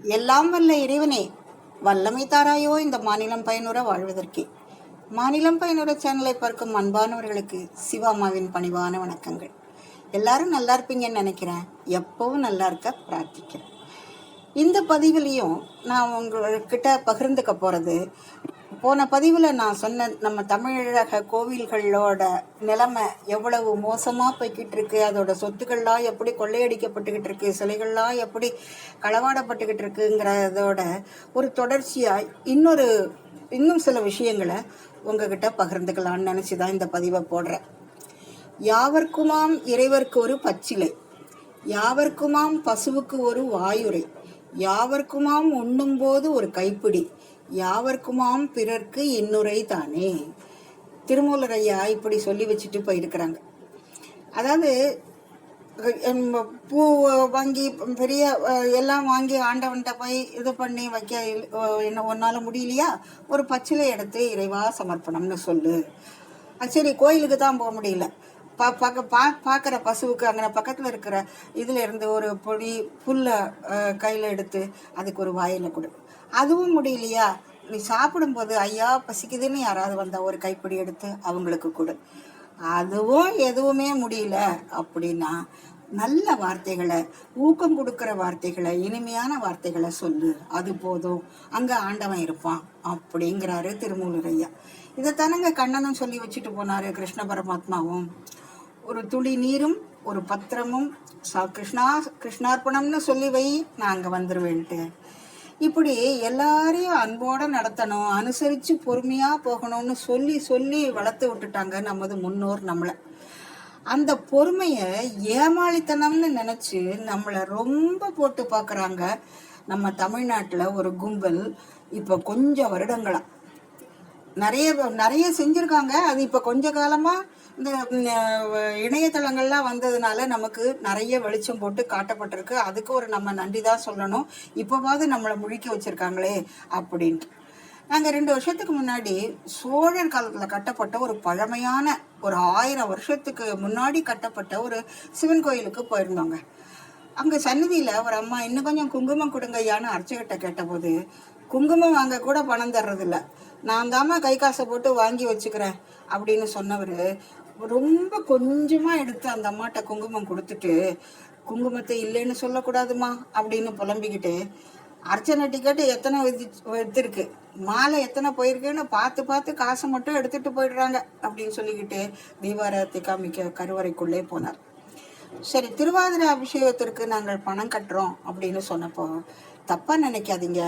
எல்லாம் வல்ல இறைவனே, வல்லமை தாராயோ இந்த மாநிலம் பயனுற வாழ்வதற்கே. மாநிலம் பயனுற சேனலை பார்க்கும் அன்பானவர்களுக்கு சிவாமாவின் பணிவான வணக்கங்கள். எல்லாரும் நல்லா இருப்பீங்கன்னு நினைக்கிறேன். எப்பவும் நல்லா இருக்க பிரார்த்திக்கிறேன். இந்த பதிவுலையும் நான் உங்கள்கிட்ட பகிர்ந்துக்க போகிறது, போன பதிவில் நான் சொன்ன நம்ம தமிழக கோவில்களோட நிலைமை எவ்வளவு மோசமாக போய்கிட்டு இருக்கு, அதோட சொத்துக்கள்லாம் எப்படி கொள்ளையடிக்கப்பட்டுக்கிட்டு இருக்கு, சிலைகள்லாம் எப்படி களவாடப்பட்டுக்கிட்டு இருக்குங்கிறதோட ஒரு தொடர்ச்சியாக இன்னும் சில விஷயங்களை உங்ககிட்ட பகிர்ந்துக்கலான்னு நினச்சி தான் இந்த பதிவை போடுறேன். யாவர்க்குமாம் இறைவர்க்கு ஒரு பச்சிலை, யாவர்க்குமாம் பசுவுக்கு ஒரு வாயுரை, யாவர்க்குமாம் உண்ணும்போது ஒரு கைப்பிடி, யாவர்க்குமாம் பிறர்க்கு இன்னுரை தானே. திருமூலர் ஐயா இப்படி சொல்லி வச்சுட்டு போயிருக்கிறாங்க. அதாவது பூ வாங்கி பெரிய எல்லாம் வாங்கி ஆண்டவன்கிட்ட போய் இது பண்ணி வைக்க என்ன ஒன்னால முடியலையா, ஒரு பச்சிலை எடுத்து இறைவா சமர்ப்பணம்னு சொல்லு. சரி, கோயிலுக்கு தான் போக முடியல, பார்க்குற பசுவுக்கு அங்கே பக்கத்தில் இருக்கிற இதில் இருந்து ஒரு பொடி புல்லை கையில் எடுத்து அதுக்கு ஒரு வாயில் கொடு. அதுவும் முடியலையா, நீ சாப்பிடும்போது ஐயா பசிக்குதுன்னு யாராவது வந்தால் ஒரு கைப்பிடி எடுத்து அவங்களுக்கு கொடு. அதுவும் எதுவுமே முடியல அப்படின்னா நல்ல வார்த்தைகளை, ஊக்கம் கொடுக்குற வார்த்தைகளை, இனிமையான வார்த்தைகளை சொல்லு, அது போதும், அங்கே ஆண்டவன் இருப்பான் அப்படிங்கிறாரு திருமூலர் ஐயா. இதைத்தானங்க கண்ணனும் சொல்லி வச்சுட்டு போனாரு, கிருஷ்ண பரமாத்மாவும். ஒரு துளி நீரும் ஒரு பத்திரமும் கிருஷ்ணார்ப்பணம்னு சொல்லி வை, நான் அங்கே வந்துடுவேன்ட்டு. இப்படி எல்லாரையும் அன்போடு நடத்தணும், அனுசரித்து பொறுமையாக போகணும்னு சொல்லி சொல்லி வளர்த்து விட்டுட்டாங்க நமது முன்னோர் நம்மளை. அந்த பொறுமையை ஏமாளித்தனம்னு நினச்சி நம்மளை ரொம்ப போட்டு பார்க்குறாங்க நம்ம தமிழ்நாட்டில் ஒரு கும்பல். இப்போ கொஞ்சம் வருடங்களா நிறைய செஞ்சுருக்காங்க. அது இப்போ கொஞ்ச காலமாக இந்த இணையதளங்கள்லாம் வந்ததுனால நமக்கு நிறைய வெளிச்சம் போட்டு காட்டப்பட்டிருக்கு. அதுக்கு ஒரு நம்ம நன்றி தான் சொல்லணும். இப்போவாவது நம்மளை முழிக்க வச்சுருக்காங்களே அப்படின்ட்டு. நாங்கள் 2 வருஷத்துக்கு முன்னாடி சோழர் காலத்தில் கட்டப்பட்ட ஒரு பழமையான, ஒரு 1000 வருஷத்துக்கு முன்னாடி கட்டப்பட்ட ஒரு சிவன் கோயிலுக்கு போயிருந்தோங்க. அங்கே சன்னதியில் ஒரு அம்மா, இன்னும் கொஞ்சம் குங்குமம் கொடுங்கய்யான்னு அர்ச்சகிட்ட கேட்டபோது, குங்குமம் வாங்க கூட பணம் தர்றதில்ல, நான் தாம்மா கை காசை போட்டு வாங்கி வச்சுக்கிறேன் அப்படின்னு சொன்னவர் ரொம்ப கொஞ்சமாக எடுத்து அந்த அம்மாட்ட குங்குமம் கொடுத்துட்டு, குங்குமத்தை இல்லைன்னு சொல்லக்கூடாதுமா அப்படின்னு புலம்பிக்கிட்டு, அர்ச்சனை டிக்கெட்டு எத்தனை எடுத்திருக்கு, மாலை எத்தனை போயிருக்குன்னு பார்த்து காசை மட்டும் எடுத்துகிட்டு போயிடுறாங்க அப்படின்னு சொல்லிக்கிட்டு தீபாராத்தி காமிக்க கருவறைக்குள்ளே போனார். சரி, திருவாதிரை அபிஷேகத்திற்கு நாங்கள் பணம் கட்டுறோம் அப்படின்னு சொன்னப்போ, தப்பாக நினைக்காதீங்க,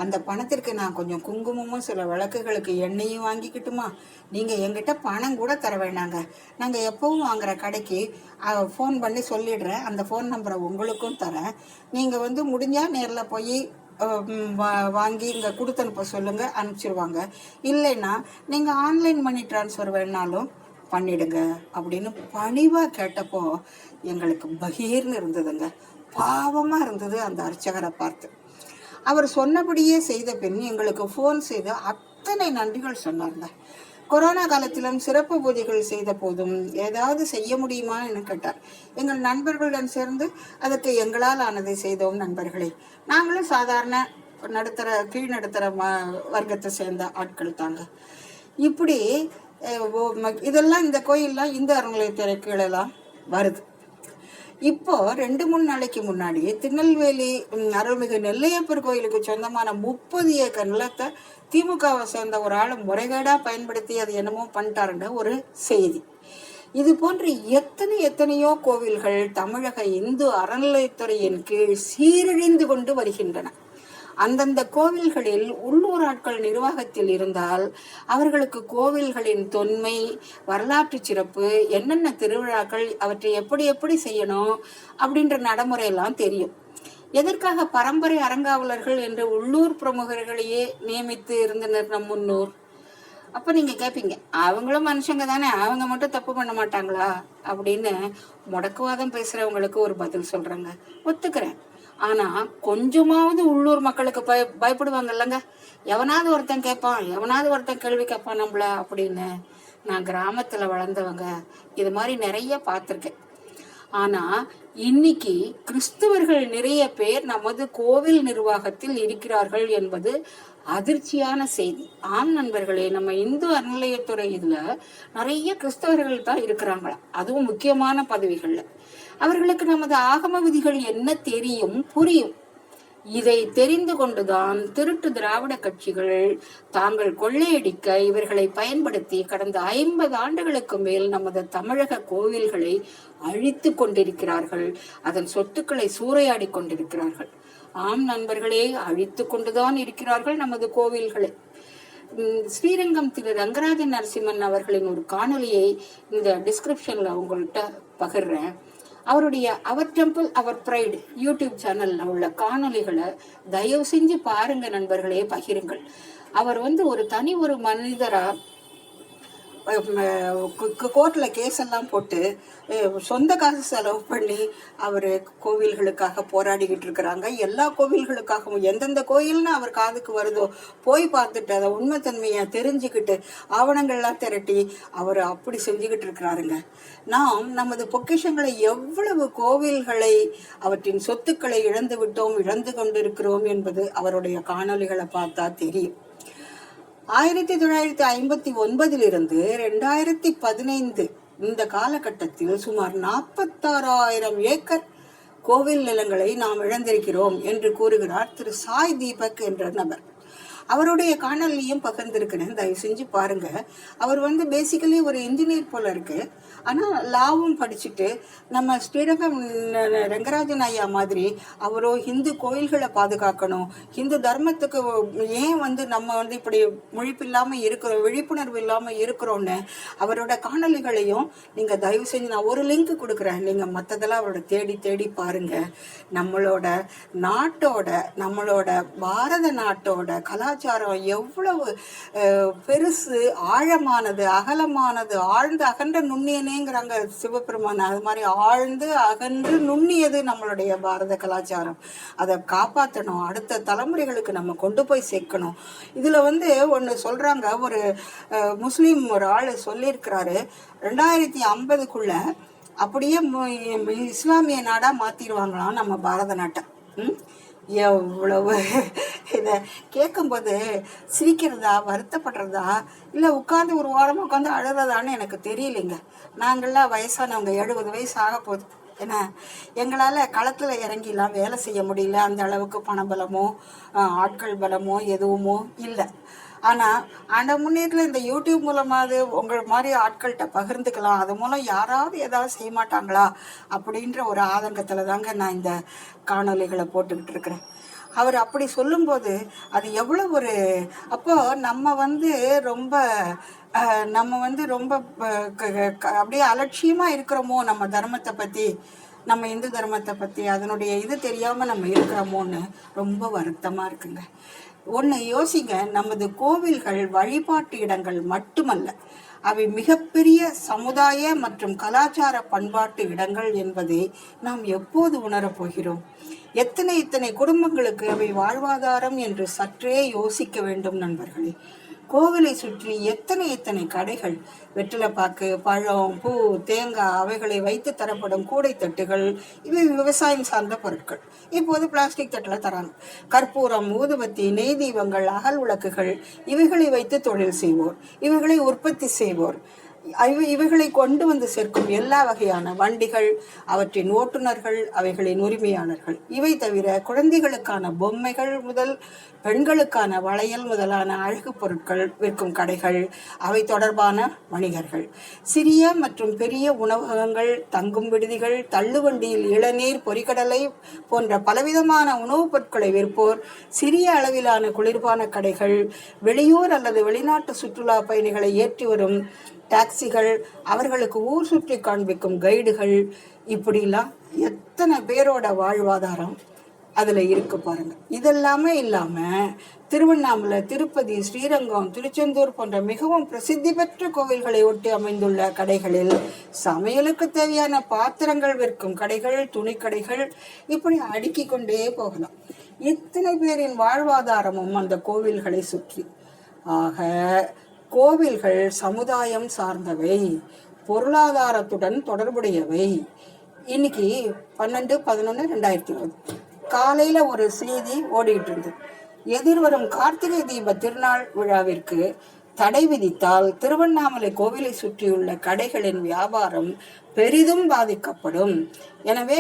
அந்த பணத்திற்கு நான் கொஞ்சம் குங்குமமும் சில விளக்குகளுக்கு எண்ணெயும் வாங்கிக்கிட்டுமா, நீங்கள் எங்கிட்ட பணம் கூட தர வேண்டாங்க, நாங்கள் எப்பவும் வாங்குகிற கடைக்கு ஃபோன் பண்ணி சொல்லிடுறேன், அந்த ஃபோன் நம்பரை உங்களுக்கும் தரேன், நீங்கள் முடிஞ்சால் நேரில் போய் வாங்கி இங்கே கொடுத்து அனுப்ப சொல்லுங்கள், அனுப்பிச்சிடுவாங்க, இல்லைன்னா நீங்கள் ஆன்லைன் மணி ட்ரான்ஸ்ஃபர் வேணாலும் பண்ணிடுங்க அப்படின்னு பணிவாக கேட்டப்போ எங்களுக்கு பகீர்னு இருந்ததுங்க. பாவமாக இருந்தது அந்த அர்ச்சகரை பார்த்து. அவர் சொன்னபடியே செய்த பின் எங்களுக்கு ஃபோன் செய்து அத்தனை நன்றிகள் சொன்னார்ங்க. கொரோனா காலத்திலும் சிறப்பு பூஜைகள் செய்த போதும் ஏதாவது செய்ய முடியுமான்னு கேட்டார். எங்கள் நண்பர்களுடன் சேர்ந்து அதற்கு எங்களால் ஆனதை செய்தோம் நண்பர்களே. நாங்களும் சாதாரண கீழ் நடுத்தர வர்க்கத்தை சேர்ந்த ஆட்கள் தாங்க. இப்படி இதெல்லாம் இந்த கோயிலெலாம் இந்து அறநிலையத்துறைகளெல்லாம் வருது. இப்போ 2-3 நாளைக்கு முன்னாடி திருநெல்வேலி அருள்மிகு நெல்லையப்பர் கோயிலுக்கு சொந்தமான 30 ஏக்கர் நிலத்தை திமுகவை சேர்ந்த ஒரு ஆள் முறைகேடா பயன்படுத்தி அது என்னமோ பண்ணிட்டாருங்க ஒரு செய்தி. இது போன்று எத்தனையோ கோவில்கள் தமிழக இந்து அறநிலையத்துறையின் கீழ் சீரழிந்து கொண்டு வருகின்றன. அந்தந்த கோவில்களில் உள்ளூர் ஆட்கள் நிர்வாகத்தில் இருந்தால் அவர்களுக்கு கோவில்களின் தொன்மை, வரலாற்று சிறப்பு, என்னென்ன திருவிழாக்கள், அவற்றை எப்படி செய்யணும் அப்படின்ற நடைமுறையெல்லாம் தெரியும். எதற்காக பரம்பரை அறங்காவலர்கள் என்று உள்ளூர் பிரமுகர்களையே நியமித்து இருந்தனர் நம் முன்னோர்? அப்போ நீங்கள் கேட்பீங்க, அவங்களும் மனுஷங்க தானே, அவங்க மட்டும் தப்பு பண்ண மாட்டாங்களா அப்படின்னு முடக்குவாதம் பேசுகிறவங்களுக்கு ஒரு பதில் சொல்கிறேங்க. ஒத்துக்கிறேன். ஆனால் கொஞ்சமாவது உள்ளூர் மக்களுக்கு பயப்படுவாங்க இல்லைங்க. எவனாவது ஒருத்தன் கேட்பான், எவனாவது ஒருத்தன் கேள்வி கேட்பான் நம்மள அப்படின்னு. நான் கிராமத்தில் வளர்ந்தவங்க, இது மாதிரி நிறைய பார்த்துருக்கேன். ஆனா இன்னைக்கு கிறிஸ்தவர்கள் நிறைய பேர் நமது கோவில் நிர்வாகத்தில் இருக்கிறார்கள் என்பது அதிர்ச்சியான செய்தி. ஆம் நண்பர்களே, நம்ம இந்து அறநிலையத்துறை இதுல நிறைய கிறிஸ்தவர்கள் தான் இருக்கிறாங்களா, அதுவும் முக்கியமான பதவிகள்ல. அவர்களுக்கு நமது ஆகம விதிகள் என்ன தெரியும், புரியும். இதை தெரிந்து கொண்டுதான் திருட்டு திராவிட கட்சிகள் தாங்கள் கொள்ளையடிக்க இவர்களை பயன்படுத்தி கடந்த 50 ஆண்டுகளுக்கு மேல் நமது தமிழக கோவில்களை அழித்து கொண்டிருக்கிறார்கள். அதன் சொத்துக்களை சூறையாடி கொண்டிருக்கிறார்கள். ஆம் நண்பர்களே, அழித்து கொண்டுதான் இருக்கிறார்கள் நமது கோவில்களை. ஸ்ரீரங்கம் திரு ரங்கராஜன் நரசிம்மன் அவர்களின் ஒரு காணொலியை இந்த டிஸ்கிரிப்ஷன்ல உங்கள்கிட்ட பகிர்றேன். அவருடைய அவர் டெம்பிள் அவர் பிரைடு யூடியூப் சேனல்ல உள்ள காணொலிகளை தயவு செஞ்சு பாருங்க நண்பர்களே, பகிருங்கள். அவர் ஒரு தனி ஒரு மனிதரா கோர்ட்ல கேஸ் எல்லாம் போட்டு சொந்த காசு செலவு பண்ணி அவர் கோவில்களுக்காக போராடிக்கிட்டு இருக்கிறாங்க. எல்லா கோவில்களுக்காகவும் எந்தெந்த கோயில்னு அவர் காதுக்கு வருதோ போய் பார்த்துட்டு அதை உண்மைத்தன்மையை தெரிஞ்சுக்கிட்டு ஆவணங்கள்லாம் திரட்டி அவர் அப்படி செஞ்சுக்கிட்டு இருக்கிறாருங்க. நாம் நமது பொக்கிஷங்களை எவ்வளவு கோவில்களை அவற்றின் சொத்துக்களை இழந்து விட்டோம், இழந்து கொண்டிருக்கிறோம் என்பது அவருடைய காணொலிகளை பார்த்தா தெரியும். 1959 2015 இந்த காலகட்டத்தில் சுமார் 46,000 ஏக்கர் கோவில் நிலங்களை நாம் இழந்திருக்கிறோம் என்று கூறுகிறார் திரு சாய் தீபக் என்ற நபர். அவருடைய காணொலியும் பகிர்ந்திருக்கிறேன், தயவு செஞ்சு பாருங்க. அவர் பேசிக்கலி ஒரு இன்ஜினியர் போல இருக்கு. ஆனா லாவும் படிச்சுட்டு நம்ம ஸ்ரீரங்கம் ரங்கராஜன் ஐயா மாதிரி அவரோ ஹிந்து கோயில்களை பாதுகாக்கணும், ஹிந்து தர்மத்துக்கு ஏன் நம்ம இப்படி முழிப்பில்லாம இருக்கிறோம், விழிப்புணர்வு இல்லாம இருக்கிறோம்னு அவரோட காணொலிகளையும் நீங்க தயவு செஞ்சு நான் ஒரு லிங்க் கொடுக்குறேன், நீங்க மற்றதெல்லாம் அவரோட தேடி தேடி பாருங்க. நம்மளோட நாட்டோட, நம்மளோட பாரத நாட்டோட கலாச்சாரம் எவ்வளவு பெருசு, ஆழமானது, அகலமானது, ஆழ்ந்து அகன்ற நுண்ணியனேங்கிறாங்க சிவபெருமான். அது மாதிரி ஆழ்ந்து அகன்று நுண்ணியது நம்மளுடைய பாரத கலாச்சாரம். அதை காப்பாற்றணும், அடுத்த தலைமுறைகளுக்கு நம்ம கொண்டு போய் சேர்க்கணும். இதுல ஒன்று சொல்றாங்க, ஒரு முஸ்லீம் ஒரு ஆள் சொல்லியிருக்கிறாரு, 2050க்குள்ள அப்படியே இஸ்லாமிய நாடா மாத்திடுவாங்களாம் நம்ம பாரத நாட்டை. எவ்வளவு இதை கேட்கும்போது சிரிக்கிறதா, வருத்தப்படுறதா, இல்லை உட்காந்து ஒரு வாரமாக உட்காந்து அழுறதான்னு எனக்கு தெரியலைங்க. நாங்கள்லாம் வயசானவங்க, 70 வயசு ஆக போகுது. ஏன்னா எங்களால் களத்தில் இறங்கிலாம் வேலை செய்ய முடியல, அந்த அளவுக்கு பணபலமோ ஆட்கள் பலமோ எதுவுமோ இல்லை. ஆனால் அந்த முன்னேற்றத்தில் இந்த யூடியூப் மூலமாவது உங்கள் மாதிரி ஆட்கள்கிட்ட பகிர்ந்துக்கலாம், அது மூலம் யாராவது ஏதாவது செய்ய மாட்டாங்களா அப்படின்ற ஒரு ஆதங்கத்தில் தாங்க நான் இந்த காணொலிகளை போட்டுக்கிட்டு இருக்கிறேன். அவர் அப்படி சொல்லும்போது அது எவ்வளோ ஒரு, அப்போ நம்ம ரொம்ப ரொம்ப அப்படியே அலட்சியமாக இருக்கிறோமோ நம்ம தர்மத்தை பற்றி, நம்ம இந்து தர்மத்தை பற்றி அதனுடைய இது தெரியாமல் நம்ம இருக்கிறோமோன்னு ரொம்ப வருத்தமாக இருக்குங்க. ஒன்று யோசிங்க, நமது கோவில்கள் வழிபாட்டு இடங்கள் மட்டுமல்ல, அவை மிகப்பெரிய சமுதாய மற்றும் கலாச்சார பண்பாட்டு இடங்கள் என்பதை நாம் எப்போது உணரப்போகிறோம்? எத்தனை குடும்பங்களுக்கு அவை வாழ்வாதாரம் என்று சற்றே யோசிக்க வேண்டும் நண்பர்களே. கோவிலை சுற்றி எத்தனை கடைகள், வெற்றிலைப்பாக்கு, பழம், பூ, தேங்காய் அவைகளை வைத்து தரப்படும் கூடை தட்டுகள், இவை விவசாயம் சார்ந்த பொருட்கள் இப்போது பிளாஸ்டிக் தட்டில் தராங்க. கற்பூரம், ஊதுபத்தி, நெய் தீபங்கள், அகல் விளக்குகள் இவைகளை வைத்து தொழில் செய்வோர், இவைகளை உற்பத்தி செய்வோர், இவைகளை கொண்டு சேர்க்கும் எல்லா வகையான வண்டிகள், அவற்றின் ஓட்டுநர்கள், அவைகளின் உரிமையாளர்கள், இவை தவிர குழந்தைகளுக்கான பொம்மைகள் முதல் பெண்களுக்கான வளையல் முதலான அழகு பொருட்கள் விற்கும் கடைகள், அவை தொடர்பான வணிகர்கள், சிறிய மற்றும் பெரிய உணவகங்கள், தங்கும் விடுதிகள், தள்ளுவண்டியில் இளநீர், பொரிக்கடலை போன்ற பலவிதமான உணவுப் பொருட்களை விற்போர், சிறிய அளவிலான குளிர்பான கடைகள், வெளியூர் அல்லது வெளிநாட்டு சுற்றுலா பயணிகளை ஏற்றி வரும் டாக்ஸிகள், அவர்களுக்கு ஊர் சுற்றி காண்பிக்கும் கைடுகள், இப்படிலாம் எத்தனை பேரோட வாழ்வாதாரம் அதில் இருக்கு பாருங்க. இதெல்லாமே இல்லாமல் திருவண்ணாமலை, திருப்பதி, ஸ்ரீரங்கம், திருச்செந்தூர் போன்ற மிகவும் பிரசித்தி பெற்ற கோவில்களை ஒட்டி அமைந்துள்ள கடைகளில் சமையலுக்கு தேவையான பாத்திரங்கள் விற்கும் கடைகள், துணிக்கடைகள், இப்படி அடுக்கி கொண்டே போகலாம். இத்தனை பேரின் வாழ்வாதாரமும் அந்த கோவில்களை சுற்றி. ஆக கோவில்கள் சமுதாயம் சார்ந்தவை, பொருளாதாரத்துடன் தொடர்புடையவை. இன்னைக்கு 12/11/2020 காலையில ஒரு செய்தி ஓடிட்டு இருந்தது. எதிர்வரும் கார்த்திகை தீப திருநாள் விழாவிற்கு தடை விதித்தால் திருவண்ணாமலை கோவிலை சுற்றியுள்ள கடைகளின் வியாபாரம் பெரிதும் பாதிக்கப்படும். எனவே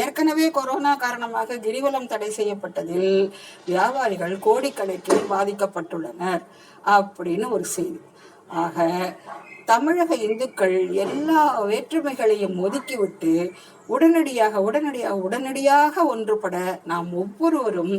ஏற்கனவே கொரோனா காரணமாக கிரிவலம் தடை செய்யப்பட்டதில் வியாபாரிகள் கோடிக்கணக்கில் பாதிக்கப்பட்டுள்ளனர் அப்படின்னு ஒரு செய்தி. ஆக தமிழக இந்துக்கள் எல்லா வேற்றுமைகளையும் ஒதுக்கிவிட்டு உடனடியாக ஒன்றுபட நாம் ஒவ்வொருவரும்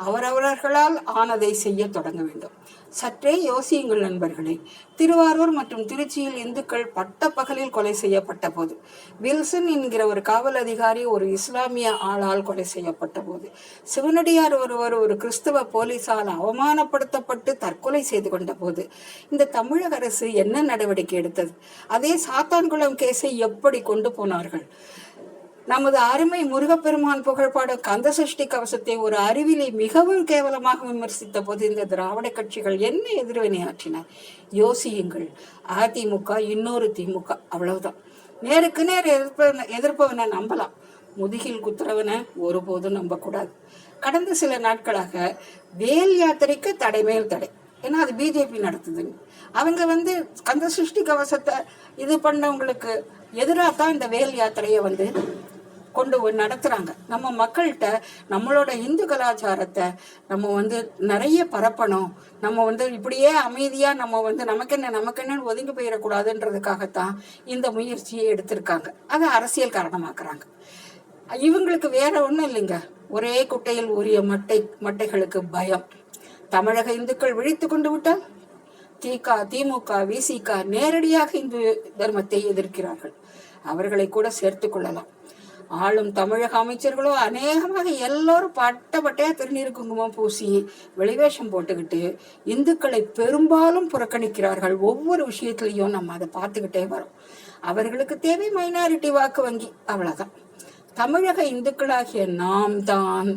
அவரவர்களால் ஆனதை செய்ய தொடங்க வேண்டும். சற்றே யோசியுங்கள் நண்பர்களே. திருவாரூர் மற்றும் திருச்சியில் இந்துக்கள் பட்ட பகலில் கொலை செய்யப்பட்ட போது, வில்சன் என்கிற ஒரு காவல் அதிகாரி ஒரு இஸ்லாமிய ஆளால் கொலை செய்யப்பட்ட போது, சிவனடியார் ஒருவர் ஒரு கிறிஸ்தவ போலீசால் அவமானப்படுத்தப்பட்டு தற்கொலை செய்து கொண்ட போது இந்த தமிழக அரசு என்ன நடவடிக்கை எடுத்தது? அதே சாத்தான்குளம் கேஸை எப்படி கொண்டு போனார்கள்? நமது அருமை முருகப்பெருமான் புகழ்பாடும் கந்தசஷ்டி கவசத்தை ஒரு அறிவிலை மிகவும் கேவலமாக விமர்சித்த போது இந்த திராவிட கட்சிகள் என்ன எதிர்வினையாற்றின? யோசியுங்கள். அதிமுக இன்னொரு திமுக, அவ்வளவுதான். நேருக்கு நேர் எதிர்ப்பவனை நம்பலாம், முதுகில் குத்துறவனை ஒருபோதும் நம்பக்கூடாது. கடந்த சில நாட்களாக வேல் யாத்திரைக்கு தடை மேல் தடை, ஏன்னா அது பிஜேபி நடத்துதுங்க. அவங்க கந்தசஷ்டி கவசத்தை இது பண்ணவங்களுக்கு எதிராக தான் இந்த வேல் யாத்திரையை கொண்டு நடத்துறாங்க. நம்ம மக்கள்கிட்ட நம்மளோட இந்து கலாச்சாரத்தை நம்ம நிறைய பரப்பணும். நம்ம இப்படியே அமைதியா நம்ம நமக்கென்னு ஒதுங்கி போயிடக்கூடாதுன்றதுக்காகத்தான் இந்த முயற்சியை எடுத்திருக்காங்க. அதை அரசியல் காரணமாக்குறாங்க. இவங்களுக்கு வேற ஒண்ணும் இல்லைங்க, ஒரே குட்டையில் ஊறிய மட்டைகளுக்கு பயம். தமிழக இந்துக்கள் விழித்து கொண்டு விட்டால் திமுக விசிக நேரடியாக இந்து தர்மத்தை எதிர்க்கிறார்கள். அவர்களை கூட சேர்த்து கொள்ளலாம். ஆளும் தமிழக அமைச்சர்களோ அநேகமாக எல்லோரும் பட்டையா திருநீர் குங்குமம் பூசி வெளிவேஷம் போட்டுக்கிட்டு இந்துக்களை பெரும்பாலும் புறக்கணிக்கிறார்கள். ஒவ்வொரு விஷயத்திலையும் நம்ம அதை பார்த்துக்கிட்டே வரோம். அவர்களுக்கு தேவை மைனாரிட்டி வாக்கு வங்கி, அவ்வளவுதான். தமிழக இந்துக்களாகிய நாம் தான்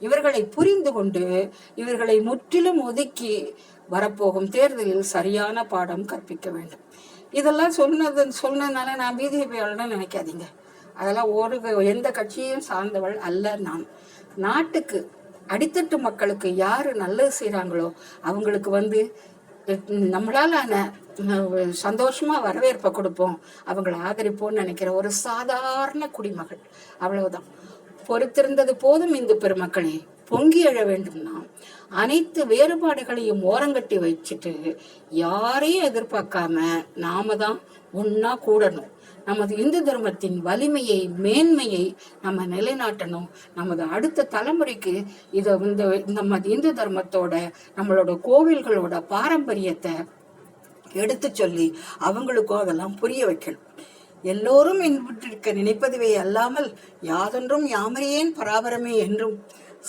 இவர்களை புரிந்து கொண்டு இவர்களை முற்றிலும் ஒதுக்கி வரப்போகும் தேர்தலில் சரியான பாடம் கற்பிக்க வேண்டும். இதெல்லாம் சொன்னதுனால நான் பிஜேபியாளன்னு நினைக்காதீங்க. அதெல்லாம் எந்த கட்சியையும் சார்ந்தவள் அல்ல நான். நாட்டுக்கு அடித்தட்டு மக்களுக்கு யாரு நல்லது செய்யறாங்களோ அவங்களுக்கு நம்மளால சந்தோஷமா வரவேற்பை கொடுப்போம், அவங்களை ஆதரிப்போம்னு நினைக்கிற ஒரு சாதாரண குடிமகள், அவ்வளவுதான். பொறுத்திருந்தது போதும் இந்து பெருமக்களே, பொங்கி எழ வேண்டும்னா அனைத்து வேறுபாடுகளையும் ஓரங்கட்டி வச்சுட்டு யாரையும் எதிர்பார்க்காம நாம தான் ஒன்னா கூடணும். நமது இந்து தர்மத்தின் வலிமையை மேன்மையை நம்ம நிலைநாட்டணும். நமது அடுத்த தலைமுறைக்கு நம்ம இந்து தர்மத்தோட நம்மளோட கோவில்களோட பாரம்பரியத்தை எடுத்து சொல்லி அவங்களுக்கும் அதெல்லாம் புரிய வைக்கணும். எல்லோரும் என்பிட்டிருக்க நினைப்பதுவே அல்லாமல் யாதொன்றும் யாமறியேன் பராபரமே என்றும்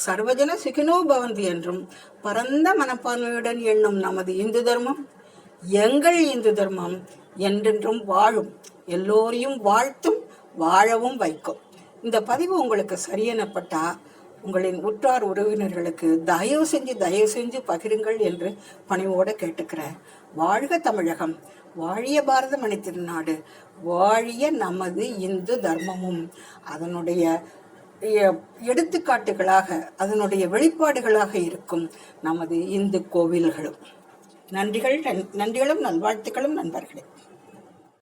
சர்வஜன சுகினோ பவந்தி என்றும் பரந்த மனப்பான்மையுடன் எண்ணும் நமது இந்து தர்மம் எங்கள் இந்து தர்மம் என்றென்றும் வாழும், எல்லோரையும் வாழ்த்தும், வாழவும் வைக்கும். இந்த பதிவு உங்களுக்கு சரியெனப்பட்டா உங்களின் உற்றார் உறவினர்களுக்கு தயவு செஞ்சு பகிருங்கள் என்று பணிவோட கேட்டுக்கிறேன். வாழ்க தமிழகம், வாழிய பாரத மணி திருநாடு, வாழிய நமது இந்து தர்மமும் அதனுடைய எடுத்துக்காட்டுகளாக அதனுடைய வெளிப்பாடுகளாக இருக்கும் நமது இந்து கோவில்களும். நன்றிகளும் நல்வாழ்த்துக்களும் நண்பர்களே.